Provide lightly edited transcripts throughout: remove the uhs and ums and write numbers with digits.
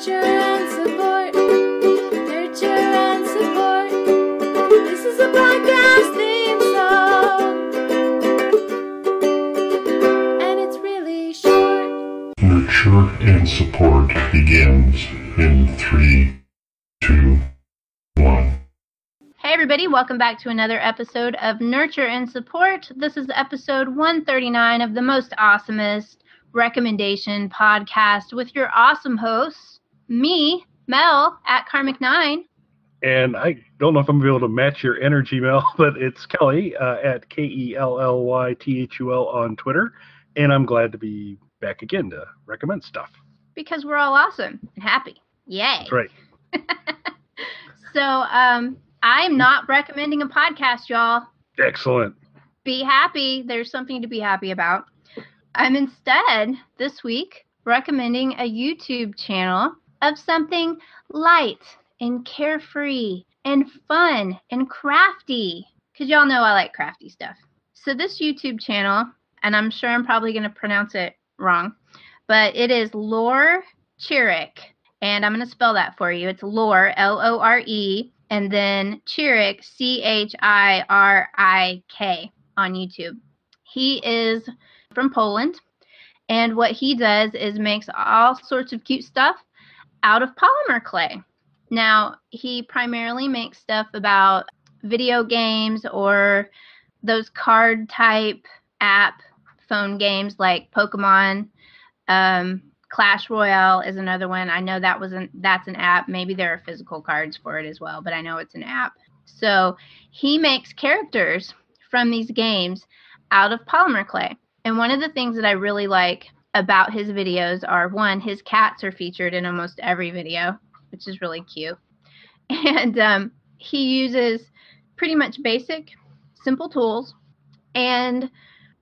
Nurture and support. Nurture and support. This is a podcast theme song. And it's really short. Nurture and support begins in 3, 2, 1. Hey everybody, welcome back to another episode of Nurture and Support. This is episode 139 of the most awesomest recommendation podcast with your awesome hosts, me, Mel, at Karmic9. And I don't know if I'm going to be able to match your energy, Mel, but it's Kelly at KELLYTHUL on Twitter. And I'm glad to be back again to recommend stuff. Because we're all awesome and happy. Yay. That's right. So, I'm not recommending a podcast, y'all. Excellent. Be happy. There's something to be happy about. I'm instead, this week, recommending a YouTube channel of something light and carefree and fun and crafty. Because y'all know I like crafty stuff. So this YouTube channel, and I'm sure I'm probably going to pronounce it wrong, but it is LoreChirik. And I'm going to spell that for you. It's Lore, L-O-R-E, and then Chirik, C-H-I-R-I-K on YouTube. He is from Poland, and what he does is makes all sorts of cute stuff out of polymer clay. Now, he primarily makes stuff about video games or those card type app phone games like Pokemon. Clash Royale is another one. I know that's an app. Maybe there are physical cards for it as well, but I know it's an app. So he makes characters from these games out of polymer clay. And one of the things that I really like about his videos are, one, his cats are featured in almost every video, which is really cute. And he uses pretty much basic, simple tools and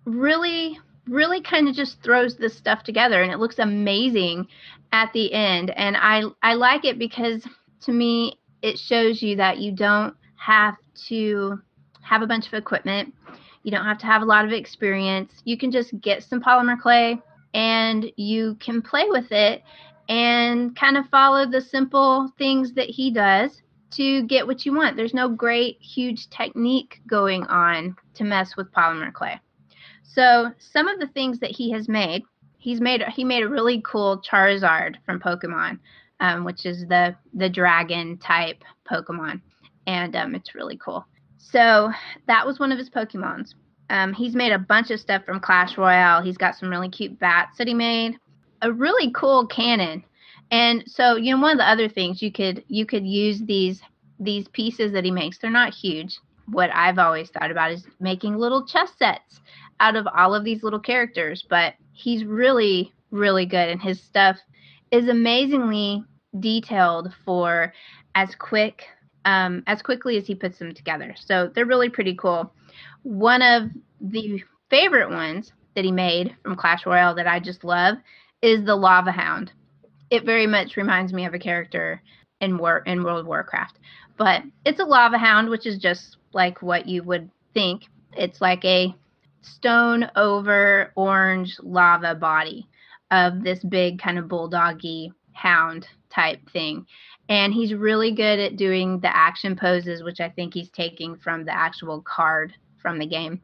really kind of just throws this stuff together, and it looks amazing at the end. And I like it because, to me, it shows you that you don't have to have a bunch of equipment. You don't have to have a lot of experience. You can just get some polymer clay and you can play with it and kind of follow the simple things that he does to get what you want. There's no great, huge technique going on to mess with polymer clay. So some of the things that he has made, he made a really cool Charizard from Pokemon, which is the dragon type Pokemon, and it's really cool. So that was one of his Pokemons. He's made a bunch of stuff from Clash Royale. He's got some really cute bats that he made, a really cool cannon. And so, you know, one of the other things you could use these pieces that he makes. They're not huge. What I've always thought about is making little chess sets out of all of these little characters, but he's really, really good, and his stuff is amazingly detailed for as quickly as he puts them together. So they're really pretty cool. One of the favorite ones that he made from Clash Royale that I just love is the Lava Hound. It very much reminds me of a character in World of Warcraft, but it's a Lava Hound, which is just like what you would think. It's like a stone over orange lava body of this big kind of bulldoggy hound type thing. And he's really good at doing the action poses, which I think he's taking from the actual card from the game.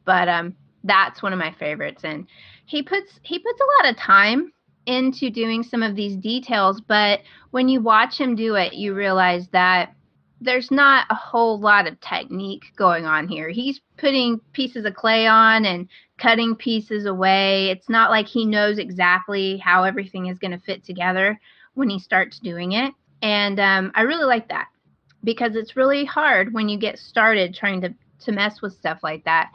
But that's one of my favorites. And he puts a lot of time into doing some of these details, but when you watch him do it, you realize that there's not a whole lot of technique going on here. He's putting pieces of clay on and cutting pieces away. It's not like he knows exactly how everything is going to fit together when he starts doing it. And I really like that, because it's really hard when you get started trying to mess with stuff like that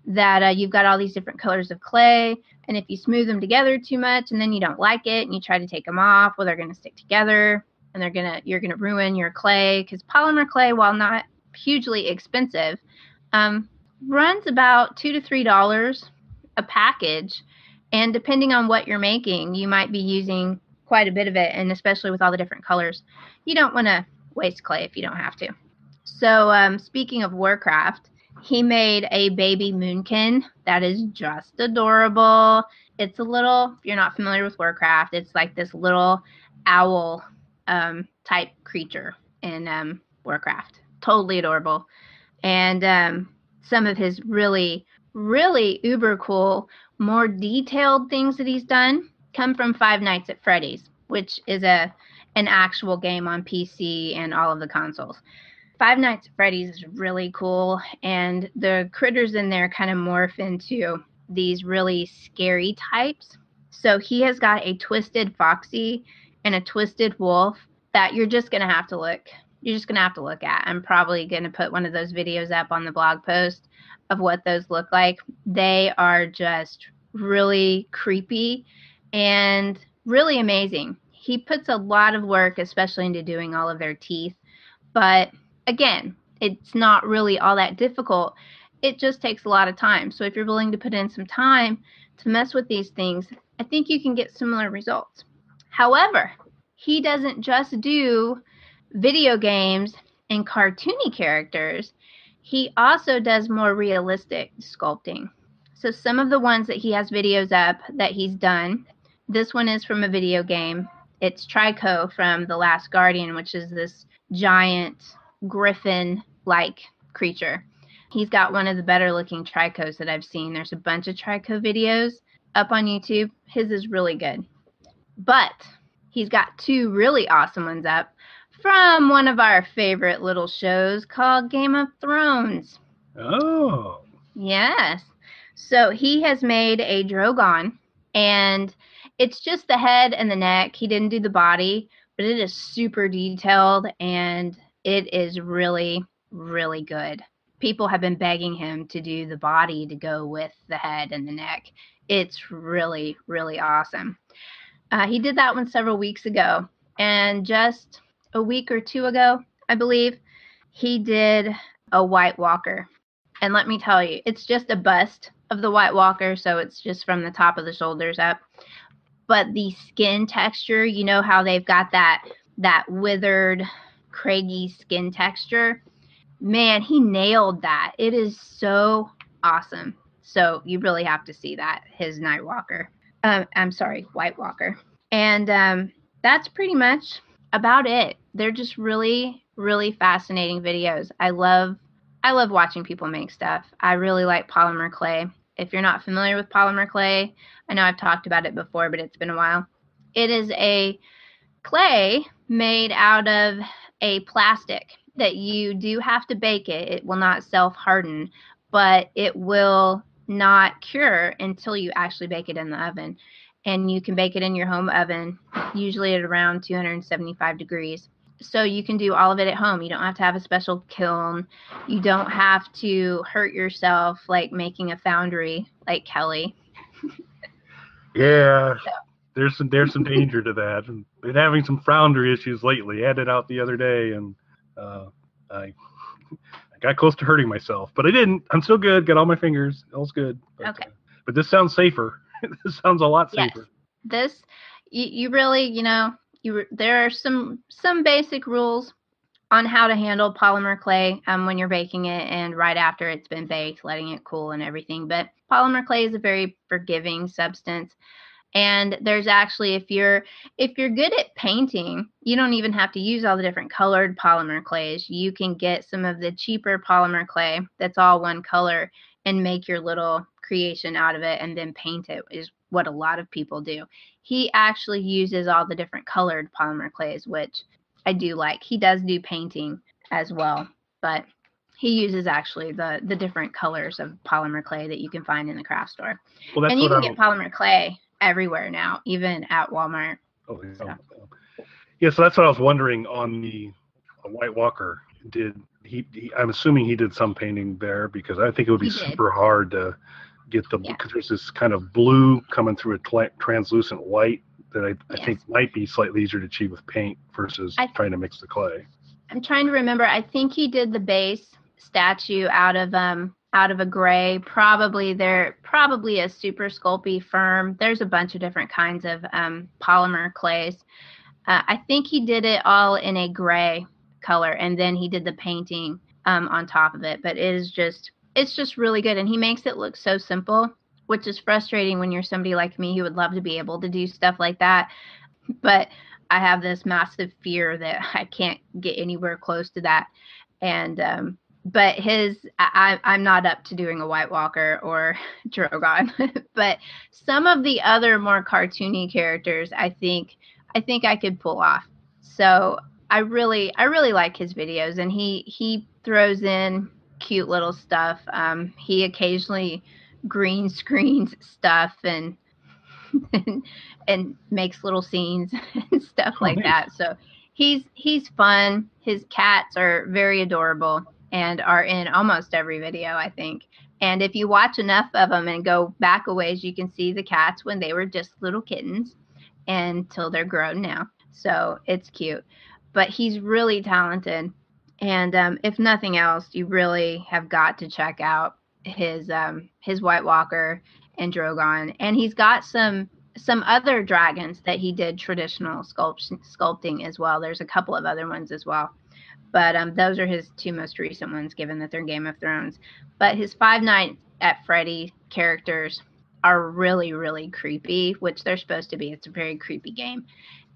you've got all these different colors of clay, and if you smooth them together too much and then you don't like it and you try to take them off, well, they're going to stick together. And you're gonna ruin your clay, because polymer clay, while not hugely expensive, runs about $2 to $3 a package, and depending on what you're making, you might be using quite a bit of it, and especially with all the different colors, you don't want to waste clay if you don't have to. So speaking of Warcraft, he made a baby moonkin that is just adorable. It's a little, if you're not familiar with Warcraft, it's like this little owl type creature in Warcraft. Totally adorable. And some of his really, really uber cool, more detailed things that he's done come from Five Nights at Freddy's, which is an actual game on PC and all of the consoles. Five Nights at Freddy's is really cool, and the critters in there kind of morph into these really scary types. So he has got a twisted foxy and a twisted wolf that you're just going to have to look. You're just going to have to look at. I'm probably going to put one of those videos up on the blog post of what those look like. They are just really creepy and really amazing. He puts a lot of work, especially into doing all of their teeth. But again, it's not really all that difficult. It just takes a lot of time. So if you're willing to put in some time to mess with these things, I think you can get similar results. However, he doesn't just do video games and cartoony characters. He also does more realistic sculpting. So some of the ones that he has videos up that he's done, this one is from a video game. It's Trico from The Last Guardian, which is this giant griffin-like creature. He's got one of the better looking Tricos that I've seen. There's a bunch of Trico videos up on YouTube. His is really good. But he's got two really awesome ones up from one of our favorite little shows called Game of Thrones. Oh. Yes. So he has made a Drogon, and it's just the head and the neck. He didn't do the body, but it is super detailed, and it is really, really good. People have been begging him to do the body to go with the head and the neck. It's really, really awesome. He did that one several weeks ago, and just a week or two ago, I believe, he did a White Walker. And let me tell you, it's just a bust of the White Walker, so it's just from the top of the shoulders up. But the skin texture, you know how they've got that withered, craggy skin texture? Man, he nailed that. It is so awesome. So you really have to see that, his White Walker. And that's pretty much about it. They're just really, really fascinating videos. I love watching people make stuff. I really like polymer clay. If you're not familiar with polymer clay, I know I've talked about it before, but it's been a while. It is a clay made out of a plastic that you do have to bake it. It will not self-harden, but it will not cure until you actually bake it in the oven. And you can bake it in your home oven, usually at around 275 degrees. So you can do all of it at home. You don't have to have a special kiln. You don't have to hurt yourself like making a foundry like Kelly. Yeah, there's some danger to that. And been having some foundry issues lately. I had it out the other day, and I got close to hurting myself, but I didn't. I'm still good. Got all my fingers. All's good. But, Okay. But this sounds safer. This sounds a lot safer. Yes. This, you really, there are some basic rules on how to handle polymer clay when you're baking it and right after it's been baked, letting it cool and everything. But polymer clay is a very forgiving substance. And there's actually, if you're good at painting, you don't even have to use all the different colored polymer clays. You can get some of the cheaper polymer clay that's all one color and make your little creation out of it and then paint it, is what a lot of people do. He actually uses all the different colored polymer clays, which I do like. He does do painting as well, but he uses actually the different colors of polymer clay that you can find in the craft store. Well, that's and you can get polymer clay everywhere now, even at Walmart. Oh, yeah. So. Yeah, so that's what I was wondering on the White Walker. Did he I'm assuming he did some painting there, because I think it would be super hard to get because there's this kind of blue coming through a translucent white that I think might be slightly easier to achieve with paint versus trying to mix the clay. I'm trying to remember. I think he did the base statue out of a gray. Probably a super Sculpey firm. There's a bunch of different kinds of polymer clays. I think he did it all in a gray color, and then he did the painting on top of it. But it's just really good, and he makes it look so simple, which is frustrating when you're somebody like me who would love to be able to do stuff like that. But I have this massive fear that I can't get anywhere close to that. And but I'm not up to doing a White Walker or Drogon. But some of the other more cartoony characters, I think I could pull off. So I really like his videos, and he throws in cute little stuff. He occasionally green screens stuff and and makes little scenes and stuff like that. So he's fun. His cats are very adorable and are in almost every video, I think. And if you watch enough of them and go back a ways, you can see the cats when they were just little kittens until they're grown now. So it's cute. But he's really talented. And if nothing else, you really have got to check out his White Walker and Drogon. And he's got some other dragons that he did traditional sculpting as well. There's a couple of other ones as well. But those are his two most recent ones, given that they're Game of Thrones. But his Five Nights at Freddy characters are really, really creepy, which they're supposed to be. It's a very creepy game.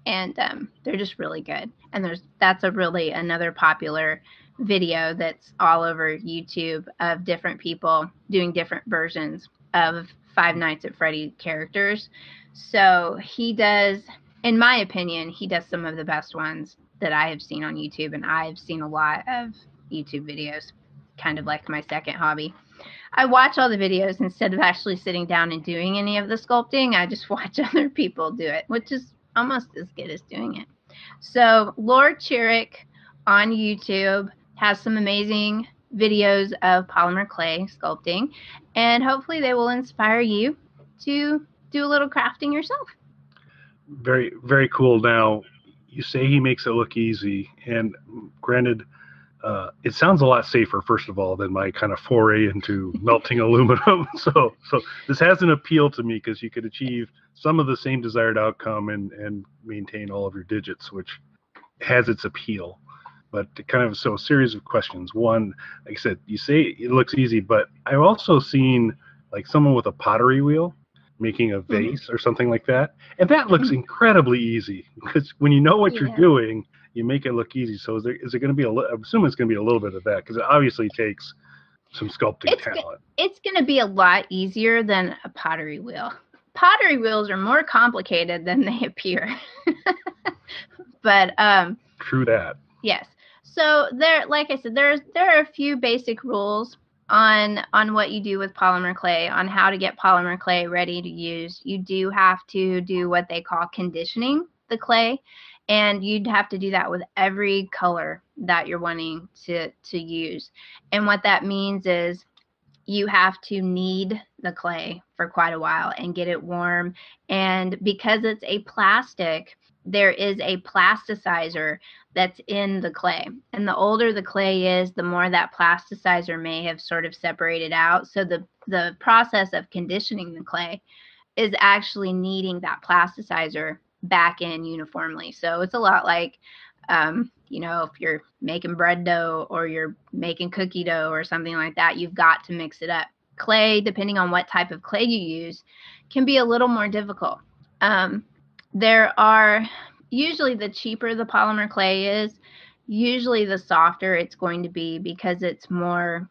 And they're just really good. And that's another popular video that's all over YouTube of different people doing different versions of Five Nights at Freddy characters. So he does, in my opinion, he does some of the best ones that I have seen on YouTube, and I've seen a lot of YouTube videos, kind of like my second hobby. I watch all the videos instead of actually sitting down and doing any of the sculpting. I just watch other people do it, which is almost as good as doing it. So LoreChirik on YouTube has some amazing videos of polymer clay sculpting, and hopefully they will inspire you to do a little crafting yourself. Very, very cool. Now, you say he makes it look easy, and granted, it sounds a lot safer, first of all, than my kind of foray into melting aluminum. So this has an appeal to me because you could achieve some of the same desired outcome and maintain all of your digits, which has its appeal. But a series of questions. One, like I said, you say it looks easy, but I've also seen like someone with a pottery wheel making a vase or something like that, and that looks incredibly easy because when you know what you're doing, you make it look easy. So is it going to be I'm assuming it's going to be a little bit of that because it obviously takes some sculpting talent. It's going to be a lot easier than a pottery wheel. Pottery wheels are more complicated than they appear. But true that. Yes. So like I said, there are a few basic rules on what you do with polymer clay, on how to get polymer clay ready to use. You do have to do what they call conditioning the clay, and you'd have to do that with every color that you're wanting to use. And what that means is you have to knead the clay for quite a while and get it warm. And because it's a plastic, there is a plasticizer that's in the clay. And the older the clay is, the more that plasticizer may have sort of separated out. So the process of conditioning the clay is actually kneading that plasticizer back in uniformly. So it's a lot like, if you're making bread dough or you're making cookie dough or something like that, you've got to mix it up. Clay, depending on what type of clay you use, can be a little more difficult. There are, usually the cheaper the polymer clay is, usually the softer it's going to be because it's more,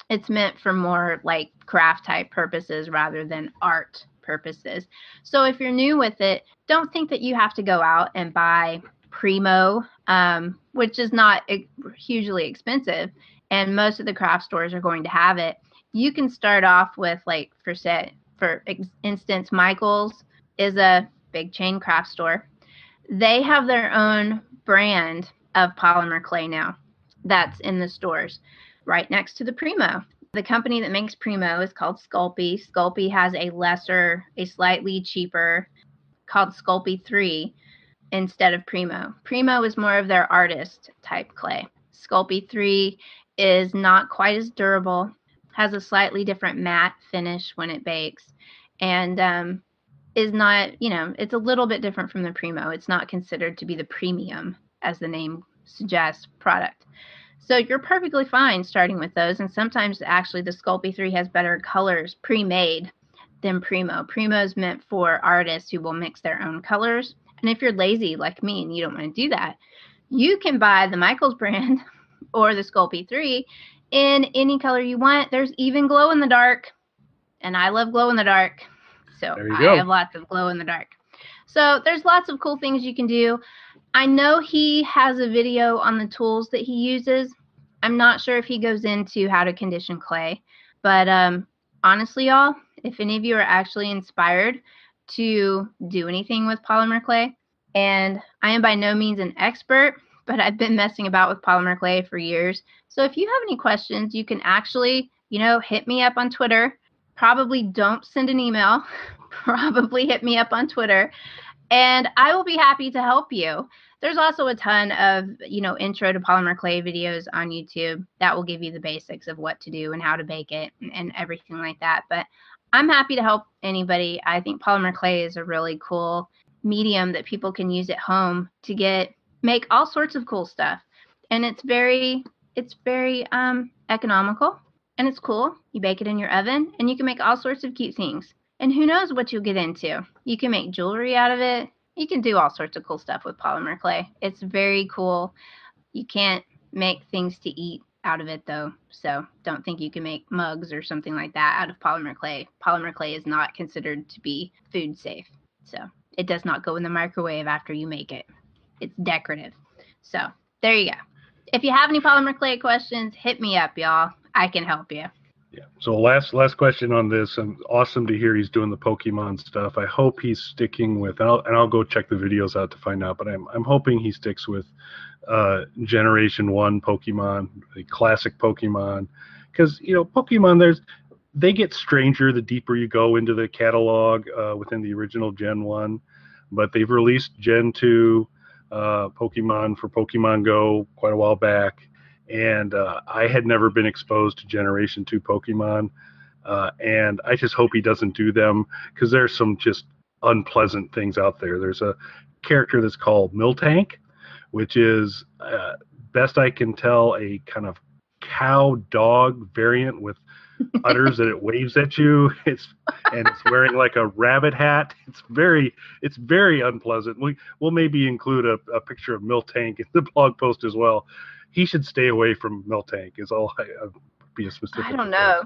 it's meant for more like craft type purposes rather than art purposes. So if you're new with it, don't think that you have to go out and buy Primo, which is not hugely expensive, and most of the craft stores are going to have it. You can start off with, like, for instance, Michael's is a big chain craft store. They have their own brand of polymer clay now that's in the stores right next to the Primo. The company that makes Primo is called Sculpey. Sculpey has a slightly cheaper, called Sculpey 3 instead of Primo. Primo is more of their artist type clay. Sculpey 3 is not quite as durable, has a slightly different matte finish when it bakes, and is not, it's a little bit different from the Primo. It's not considered to be the premium, as the name suggests, product. So you're perfectly fine starting with those, and sometimes actually the Sculpey 3 has better colors pre-made than Primo. Primo is meant for artists who will mix their own colors. And if you're lazy like me and you don't want to do that, you can buy the Michaels brand or the Sculpey 3 in any color you want. There's even glow in the dark, and I love glow in the dark, so I have lots of glow in the dark. So there's lots of cool things you can do. I know he has a video on the tools that he uses. I'm not sure if he goes into how to condition clay, but honestly, y'all, if any of you are actually inspired to do anything with polymer clay, and I am by no means an expert, but I've been messing about with polymer clay for years. So if you have any questions, you can actually, hit me up on Twitter. Probably don't send an email. Probably hit me up on Twitter, and I will be happy to help you. There's also a ton of, intro to polymer clay videos on YouTube that will give you the basics of what to do and how to bake it and everything like that. But I'm happy to help anybody. I think polymer clay is a really cool medium that people can use at home to make all sorts of cool stuff. And it's very economical, and it's cool. You bake it in your oven and you can make all sorts of cute things. And who knows what you'll get into. You can make jewelry out of it. You can do all sorts of cool stuff with polymer clay. It's very cool. You can't make things to eat out of it though. So don't think you can make mugs or something like that out of polymer clay. Polymer clay is not considered to be food safe. So it does not go in the microwave after you make it. It's decorative. So there you go. If you have any polymer clay questions, hit me up, y'all. I can help you. Yeah. So last question on this. Awesome to hear he's doing the Pokemon stuff. I hope he's sticking with, and I'll go check the videos out to find out. But I'm hoping he sticks with Generation 1 Pokemon, the classic Pokemon, because Pokemon they get stranger the deeper you go into the catalog within the original Gen 1. But they've released Gen 2 Pokemon for Pokemon Go quite a while back. And I had never been exposed to Generation 2 Pokemon. And I just hope he doesn't do them, because there's some just unpleasant things out there. There's a character that's called Miltank, which is, best I can tell, a kind of cow-dog variant with udders that it waves at you. It's wearing like a rabbit hat. It's very unpleasant. We'll maybe include a picture of Miltank in the blog post as well. He should stay away from Miltank is all I'd be a specific. I don't know.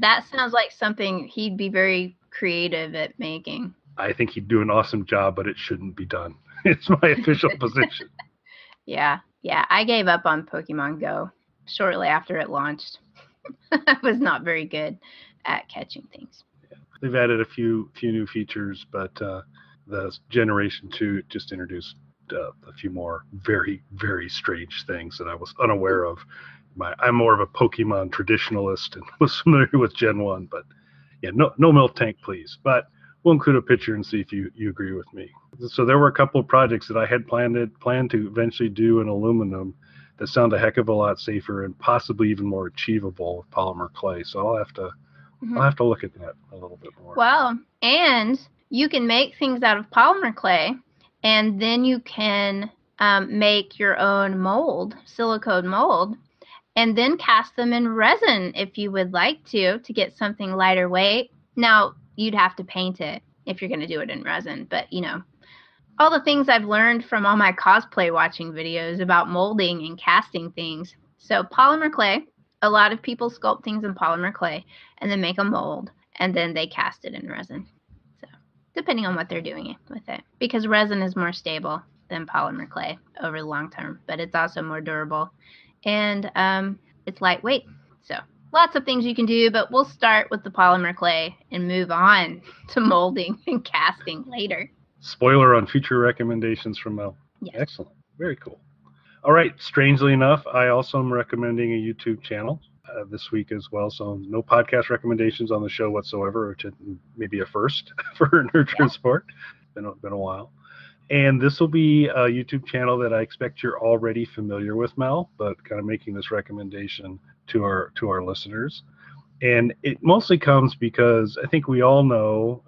That sounds like something he'd be very creative at making. I think he'd do an awesome job, but it shouldn't be done. It's my official position. Yeah. I gave up on Pokemon Go shortly after it launched. I was not very good at catching things. Yeah. They've added a few new features, but the Generation 2 just introduced a few more very, very strange things that I was unaware of. I'm more of a Pokemon traditionalist and was familiar with Gen 1, but yeah, no Miltank, please. But we'll include a picture and see if you agree with me. So there were a couple of projects that I had planned to eventually do in aluminum that sound a heck of a lot safer and possibly even more achievable with polymer clay. So I'll have to look at that a little bit more. Well, and you can make things out of polymer clay, and then you can make your own mold, silicone mold, and then cast them in resin if you would like to get something lighter weight. Now, you'd have to paint it if you're going to do it in resin, but all the things I've learned from all my cosplay watching videos about molding and casting things. So polymer clay, a lot of people sculpt things in polymer clay and then make a mold, and then they cast it in resin. So depending on what they're doing with it, because resin is more stable than polymer clay over the long term, but it's also more durable, and it's lightweight. So lots of things you can do, but we'll start with the polymer clay and move on to molding and casting later. Spoiler on future recommendations from Mel. Yes. Excellent. Very cool. All right. Strangely enough, I also am recommending a YouTube channel this week as well. So no podcast recommendations on the show whatsoever, which may be a first for Nerd Transport. Been a while. And this will be a YouTube channel that I expect you're already familiar with, Mel, but kind of making this recommendation to our listeners. And it mostly comes because I think we all know,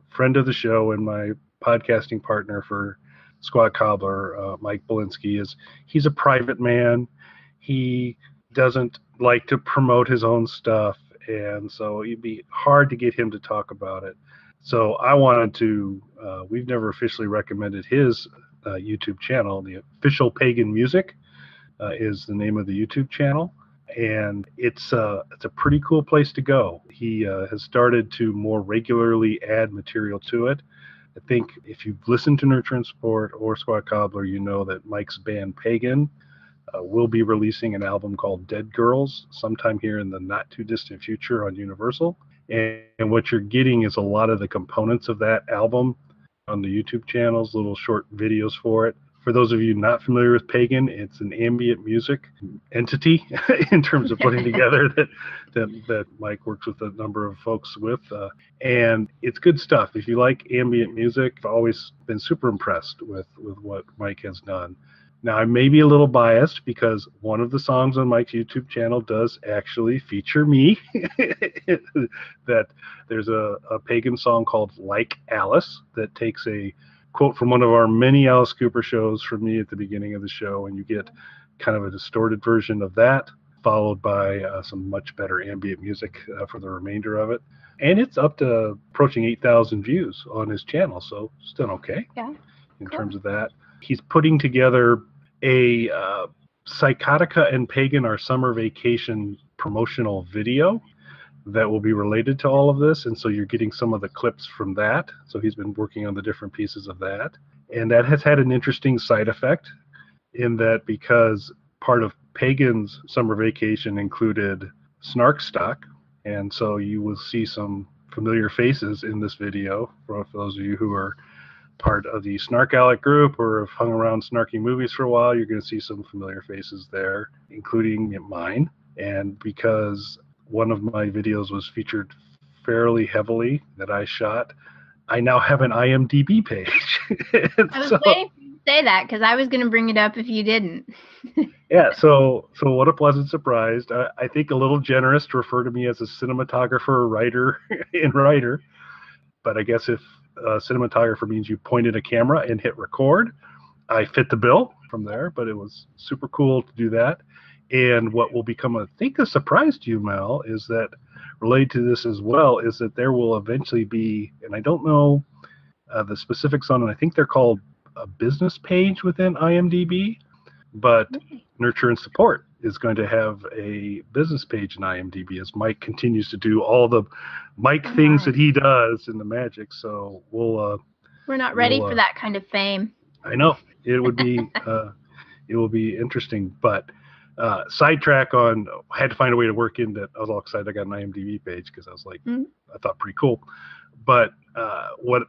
friend of the show and my podcasting partner for Squad Cobbler, Mike Belinsky, he's a private man. He doesn't like to promote his own stuff, and so it'd be hard to get him to talk about it. So I wanted to, we've never officially recommended his YouTube channel. The Official Pagan Music is the name of the YouTube channel, and it's a pretty cool place to go. He has started to more regularly add material to it. I think if you've listened to Nurture and Support or Squat Cobbler, you know that Mike's band Pagan will be releasing an album called Dead Girls sometime here in the not too distant future on Universal. And what you're getting is a lot of the components of that album on the YouTube channels, little short videos for it. For those of you not familiar with Pagan, it's an ambient music entity in terms of putting together that Mike works with a number of folks with. And it's good stuff. If you like ambient music, I've always been super impressed with what Mike has done. Now, I may be a little biased because one of the songs on Mike's YouTube channel does actually feature me. That there's a Pagan song called Like Alice that takes a quote from one of our many Alice Cooper shows from me at the beginning of the show, and you get kind of a distorted version of that, followed by some much better ambient music for the remainder of it. And it's up to approaching 8,000 views on his channel, so still okay in terms of that. He's putting together a Psychotica and Pagan Our Summer Vacation promotional video that will be related to all of this, and so you're getting some of the clips from that. So he's been working on the different pieces of that, and that has had an interesting side effect in that because part of Pagan's summer vacation included snark stock, and so you will see some familiar faces in this video for those of you who are part of the Snark Alec group or have hung around snarky movies for a while. You're going to see some familiar faces there, including mine. And because one of my videos was featured fairly heavily that I shot, I now have an IMDb page. I was waiting for you to say that because I was going to bring it up if you didn't. Yeah, so what a pleasant surprise. I think a little generous to refer to me as a cinematographer, writer, and writer. But I guess if cinematographer means you pointed a camera and hit record, I fit the bill from there. But it was super cool to do that. And what will become, I think, a surprise to you, Mel, is that related to this as well, is that there will eventually be, and I don't know the specifics on it, I think they're called a business page within IMDb, but Nurture and Support is going to have a business page in IMDb as Mike continues to do all the Mike things that he does in the magic. So we're not ready for that kind of fame. I know it would be it will be interesting, but sidetrack on, I had to find a way to work in that. I was all excited I got an IMDb page because I was like, I thought pretty cool. But what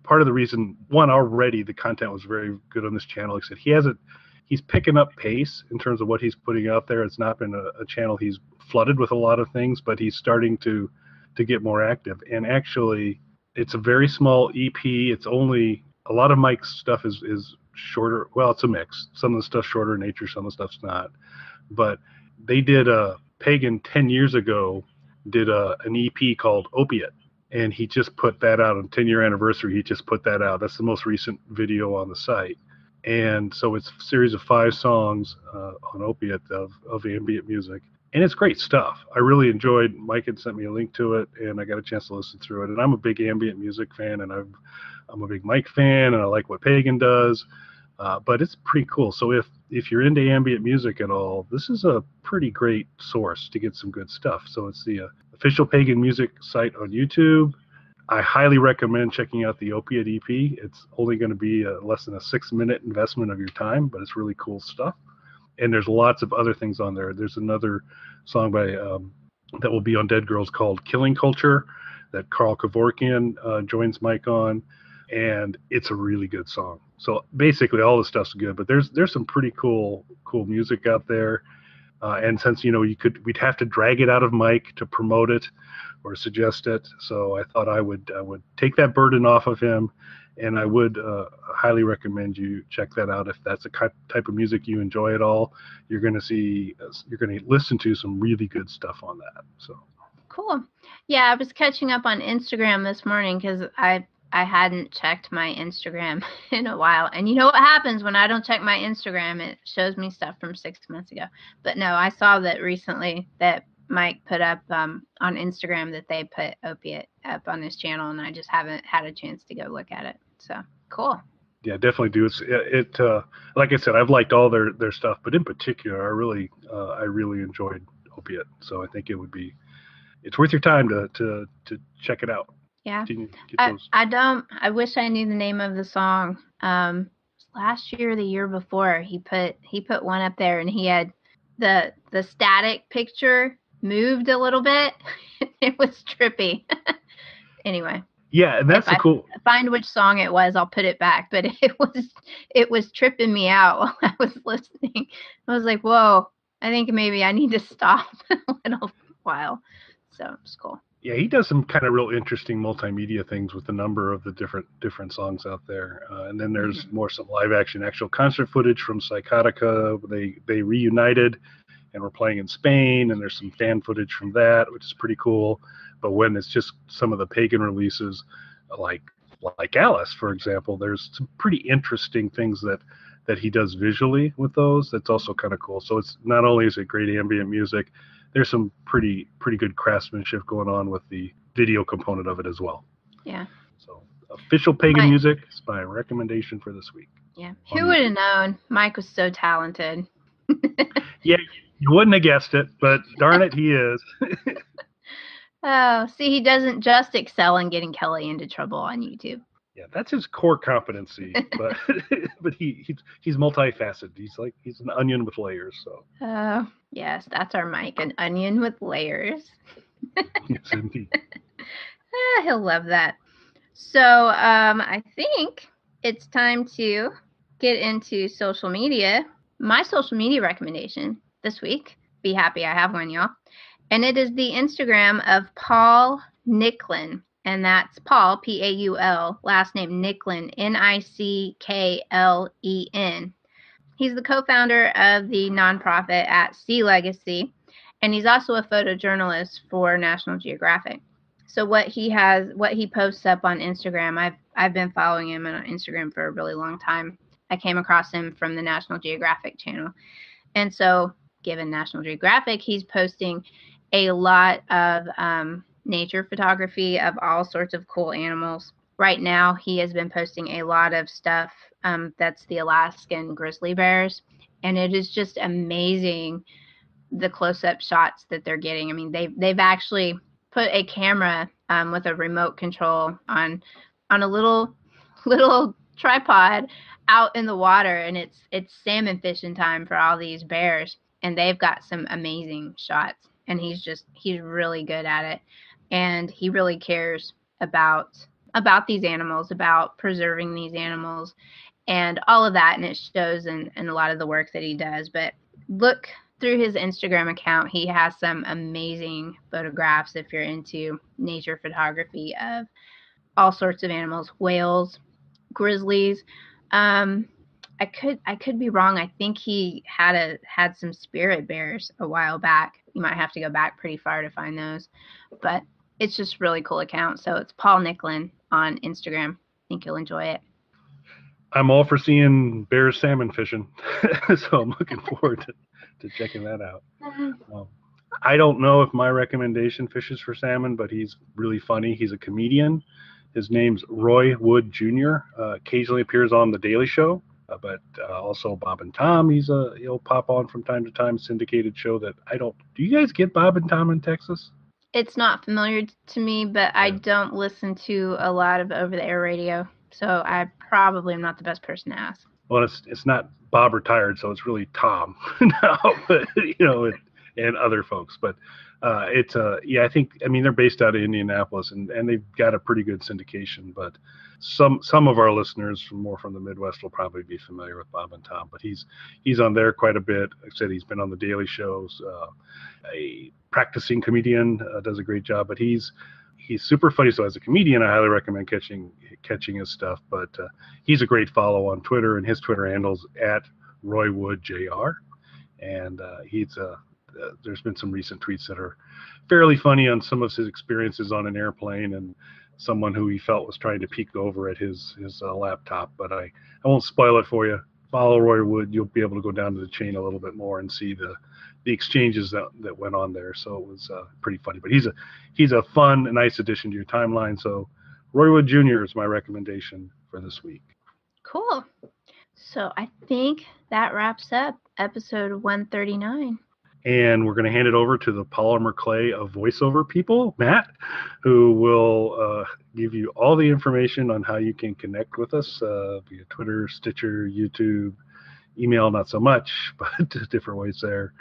part of the reason, one, already the content was very good on this channel. Like I said, he's picking up pace in terms of what he's putting out there. It's not been a channel he's flooded with a lot of things, but he's starting to get more active. And actually, it's a very small EP. It's only, a lot of Mike's stuff is shorter. Well, it's a mix. Some of the stuff's shorter in nature, some of the stuff's not. But they did a Pagan 10 years ago, did an EP called Opiate. And he just put that out on 10-year anniversary. He just put that out. That's the most recent video on the site. And so it's a series of 5 songs on Opiate of ambient music. And it's great stuff. I really enjoyed, Mike had sent me a link to it, and I got a chance to listen through it. And I'm a big ambient music fan, and I'm a big Mike fan, and I like what Pagan does. But it's pretty cool. So if you're into ambient music at all, this is a pretty great source to get some good stuff. So it's the Official Pagan Music site on YouTube. I highly recommend checking out the Opiate EP. It's only going to be less than a 6-minute investment of your time, but it's really cool stuff. And there's lots of other things on there. There's another song by that will be on Dead Girls called Killing Culture that Carl Kevorkian joins Mike on, and it's a really good song. So basically all the stuff's good, but there's some pretty cool music out there. And since we'd have to drag it out of Mike to promote it or suggest it, so I thought I would take that burden off of him, and I would highly recommend you check that out if that's a type of music you enjoy at all. You're going to listen to some really good stuff on that. So cool. Yeah, I was catching up on Instagram this morning because I hadn't checked my Instagram in a while. And you know what happens when I don't check my Instagram? It shows me stuff from 6 months ago. But no, I saw that recently that Mike put up on Instagram that they put Opiate up on his channel, and I just haven't had a chance to go look at it. So cool. Yeah, definitely do. It like I said, I've liked all their stuff, but in particular, I really enjoyed Opiate. So I think it's worth your time to check it out. Yeah. I wish I knew the name of the song. Last year or the year before, he put one up there, and he had the static picture moved a little bit. It was trippy. Anyway. Yeah, and that's cool. Find which song it was, I'll put it back. But it was tripping me out while I was listening. I was like, whoa, I think maybe I need to stop a little while. So it's cool. Yeah, he does some kind of real interesting multimedia things with a number of the different songs out there. And then there's some live action, actual concert footage from Psychotica. They reunited and were playing in Spain, and there's some fan footage from that, which is pretty cool. But when it's just some of the Pagan releases, like Alice, for example, there's some pretty interesting things that he does visually with those. That's also kind of cool. So it's not only is it great ambient music, there's some pretty good craftsmanship going on with the video component of it as well. Yeah. So official Pagan music is my recommendation for this week. Yeah. Who would have known? Mike was so talented. Yeah, you wouldn't have guessed it, but darn it, he is. Oh, see, he doesn't just excel in getting Kelly into trouble on YouTube. Yeah, that's his core competency, but he's multifaceted. He's an onion with layers. So. Oh, yes, that's our Mike, an onion with layers. Yes, indeed. He'll love that. So I think it's time to get into social media. My social media recommendation this week, be happy I have one, y'all. And it is the Instagram of Paul Nicklin. And that's Paul, Paul, last name Nicklin, Nicklen. He's the co-founder of the nonprofit At Sea Legacy, and he's also a photojournalist for National Geographic. So what he posts up on Instagram, I've been following him on Instagram for a really long time. I came across him from the National Geographic channel. And so given National Geographic, he's posting a lot of nature photography of all sorts of cool animals. Right now, he has been posting a lot of stuff that's the Alaskan grizzly bears, and it is just amazing the close-up shots that they're getting. I mean, they've actually put a camera with a remote control on a little tripod out in the water, and it's salmon fishing time for all these bears, and they've got some amazing shots, and he's really good at it. And he really cares about these animals, about preserving these animals, and all of that. And it shows in a lot of the work that he does. But look through his Instagram account. He has some amazing photographs if you're into nature photography of all sorts of animals, whales, grizzlies. I could be wrong. I think he had some spirit bears a while back. You might have to go back pretty far to find those, but it's just a really cool account. So it's Paul Nicklin on Instagram. I think you'll enjoy it. I'm all for seeing bears salmon fishing, so I'm looking forward to checking that out. I don't know if my recommendation fishes for salmon, but he's really funny. He's a comedian. His name's Roy Wood Jr. Occasionally appears on The Daily Show, but also Bob and Tom. He'll pop on from time to time. Syndicated show that do you guys get Bob and Tom in Texas? It's not familiar to me, but I don't listen to a lot of over-the-air radio, so I probably am not the best person to ask. Well, it's not Bob retired, so it's really Tom now, but and other folks. But I think they're based out of Indianapolis, and they've got a pretty good syndication. But some of our listeners from the Midwest will probably be familiar with Bob and Tom. But he's on there quite a bit. Like I said, he's been on the Daily Shows. A practicing comedian, does a great job. But he's super funny. So as a comedian, I highly recommend catching his stuff. But he's a great follow on Twitter, and his Twitter handle's at RoyWoodJR. And there's been some recent tweets that are fairly funny on some of his experiences on an airplane and someone who he felt was trying to peek over at his laptop. But I won't spoil it for you. Follow Roy Wood. You'll be able to go down to the chain a little bit more and see the exchanges that went on there. So it was pretty funny. But he's a fun and nice addition to your timeline. So Roy Wood Jr. is my recommendation for this week. Cool. So I think that wraps up episode 139. And we're going to hand it over to the Polymer Clay of voiceover people, Matt, who will give you all the information on how you can connect with us via Twitter, Stitcher, YouTube, email, not so much, but different ways there.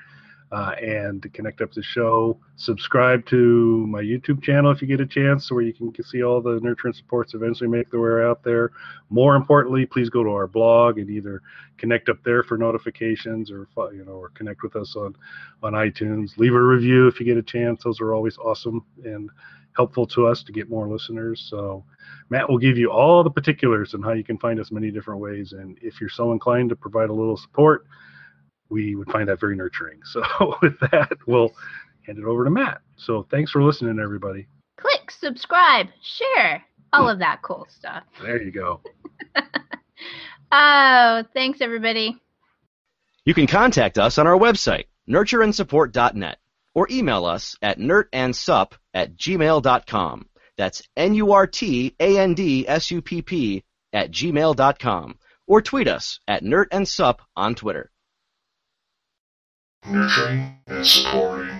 And to connect up to the show, subscribe to my YouTube channel if you get a chance, where you can see all the nurture and supports eventually make their way out there. More importantly, please go to our blog and either connect up there for notifications, or or connect with us on iTunes. Leave a review if you get a chance. Those are always awesome and helpful to us to get more listeners. So Matt will give you all the particulars on how you can find us many different ways. And if you're so inclined to provide a little support, we would find that very nurturing. So with that, we'll hand it over to Matt. So thanks for listening, everybody. Click, subscribe, share, all of that cool stuff. There you go. Oh, thanks, everybody. You can contact us on our website, nurtureandsupport.net, or email us at nurtandsupp@gmail.com. That's NURTANDSUPP@gmail.com. Or tweet us at nurtandsupp on Twitter. Nurturing and supporting.